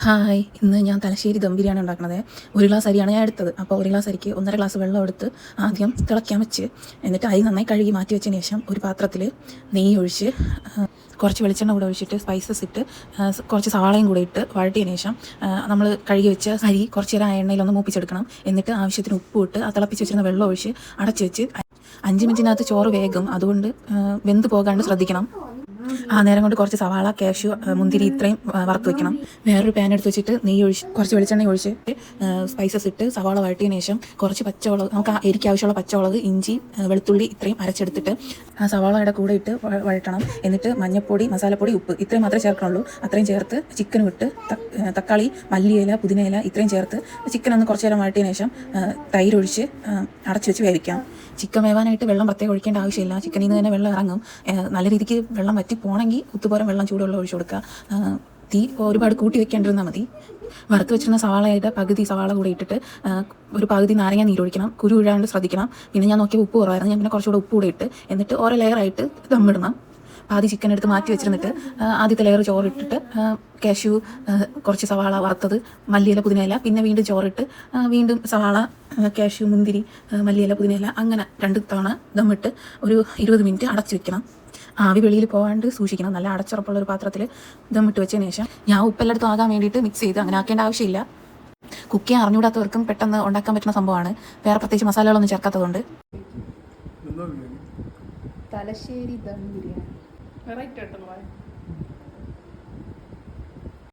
Hi, ഇന്ന് ഞാൻ തലശ്ശേരി ദം ബിരിയാണി ഉണ്ടാക്കണത്. 1 ഗ്ലാസ് അരിയാണ് ഞാൻ എടുത്തത്. അപ്പോൾ 1 ഗ്ലാസ് അരിക്ക് 1.5 ഗ്ലാസ് വെള്ളം എടുത്ത് ആദ്യം തിളയ്ക്കാൻ വെച്ച്, എന്നിട്ട് അരി നന്നായി കഴുകി മാറ്റി വെച്ചതിന് ശേഷം ഒരു പാത്രത്തിൽ നെയ്യ് ഒഴിച്ച് കുറച്ച് വെളിച്ചെണ്ണ കൂടെ ഒഴിച്ചിട്ട് സ്പൈസസ് ഇട്ട് കുറച്ച് സവാളയും കൂടെ ഇട്ട് വഴറ്റിയതിന് ശേഷം നമ്മൾ കഴുകി വെച്ച അരി കുറച്ച് നേരം ആ എണ്ണയിലൊന്ന് മൂപ്പിച്ചെടുക്കണം. എന്നിട്ട് ആവശ്യത്തിന് ഉപ്പ് ഇട്ട് ആ തിളപ്പിച്ച് വെച്ചിരുന്ന വെള്ളം ഒഴിച്ച് അടച്ച് വെച്ച് 5 മിനിറ്റിനകത്ത് ചോറ് വേഗം, അതുകൊണ്ട് വെന്ത് പോകാണ്ട് ശ്രദ്ധിക്കണം. ആ നേരം കൊണ്ട് കുറച്ച് സവാള, കാഷ്യൂ, മുന്തിരി ഇത്രയും വറുത്ത് വെക്കണം. വേറൊരു പാൻ എടുത്ത് വെച്ചിട്ട് നെയ്യ് ഒഴിച്ച് കുറച്ച് വെളിച്ചെണ്ണ ഒഴിച്ച് സ്പൈസസ് ഇട്ട് സവാള വഴറ്റിയതിന് ശേഷം കുറച്ച് പച്ചമുളക്, നമുക്ക് ആ എരിക്ക് ആവശ്യമുള്ള പച്ചമുളക്, ഇഞ്ചി, വെളുത്തുള്ളി ഇത്രയും അരച്ചെടുത്തിട്ട് ആ സവാളയുടെ കൂടെ ഇട്ട് വഴറ്റണം. എന്നിട്ട് മഞ്ഞൾപ്പൊടി, മസാലപ്പൊടി, ഉപ്പ് ഇത്രയും മാത്രമേ ചേർക്കണുള്ളൂ. അത്രയും ചേർത്ത് ചിക്കൻ വിട്ട് തക്കാളി, മല്ലിയില, പുതിനയില ഇത്രയും ചേർത്ത് ചിക്കൻ ഒന്ന് കുറച്ച് നേരം വഴറ്റിയതിന് ശേഷം തൈര് ഒഴിച്ച് അടച്ചു വെച്ച് വേവിക്കാം. ചിക്കൻ വേവാനായിട്ട് വെള്ളം പ്രത്യേകം ഒഴിക്കേണ്ട ആവശ്യമില്ല. ചിക്കനിൽ നിന്ന് തന്നെ വെള്ളം ഇറങ്ങും. നല്ല രീതിക്ക് വെള്ളം വറ്റി പോകണമെങ്കിൽ കുത്തുപോരം വെള്ളം ചൂടുവെള്ളം ഒഴിച്ചു കൊടുക്കുക. തീ ഒരുപാട് കൂട്ടി വെക്കേണ്ടിരുന്നാൽ മതി. വറുത്ത് വെച്ചിരുന്ന സവാളയുടെ പകുതി സവാള കൂടെ ഇട്ടിട്ട് ഒരു പകുതി നാരങ്ങ നീരൊഴിക്കണം. കുരു വീഴാണ്ട് ശ്രദ്ധിക്കണം. പിന്നെ ഞാൻ നോക്കിയ ഉപ്പ് കുറവായിരുന്നു. ഞാൻ പിന്നെ കുറച്ചുകൂടെ ഉപ്പ് കൂടെ ഇട്ട് എന്നിട്ട് ഓരോ ലെയറായിട്ട് ദമ്മിടണം. ആദ്യം ചിക്കൻ എടുത്ത് മാറ്റി വെച്ചിരുന്നിട്ട് ആദ്യത്തെ ലെയർ ചോറിട്ടിട്ട് കാഷ്യൂ, കുറച്ച് സവാള വറുത്തത്, മല്ലിയില, പുതിനയില, പിന്നെ വീണ്ടും ചോറിട്ട് വീണ്ടും സവാള, കാഷ്യൂ, മുന്തിരി, മല്ലിയില, പുതിനയില അങ്ങനെ 2 തവണ ദമ്മിട്ട് ഒരു 20 മിനിറ്റ് അടച്ചു വെക്കണം. ആവി വെളിയിൽ പോകാണ്ട് സൂക്ഷിക്കണം. നല്ല അടച്ചുറപ്പുള്ള ഒരു പാത്രത്തിൽ ദമ്മിട്ട് വെച്ചതിന് ശേഷം ഞാൻ ഉപ്പെല്ലായിടത്തും ആകാൻ വേണ്ടിയിട്ട് മിക്സ് ചെയ്ത് അങ്ങനെ ആക്കേണ്ട ആവശ്യമില്ല. കുക്ക് ചെയ്യാൻ അറിഞ്ഞൂടാത്തവർക്കും പെട്ടെന്ന് ഉണ്ടാക്കാൻ പറ്റുന്ന സംഭവമാണ്. വേറെ പ്രത്യേകിച്ച് മസാലകളൊന്നും ചേർക്കാത്തതുകൊണ്ട്. തലശ്ശേരി ദം ബിരിയാണി വെറൈറ്റി ആയിട്ടുള്ള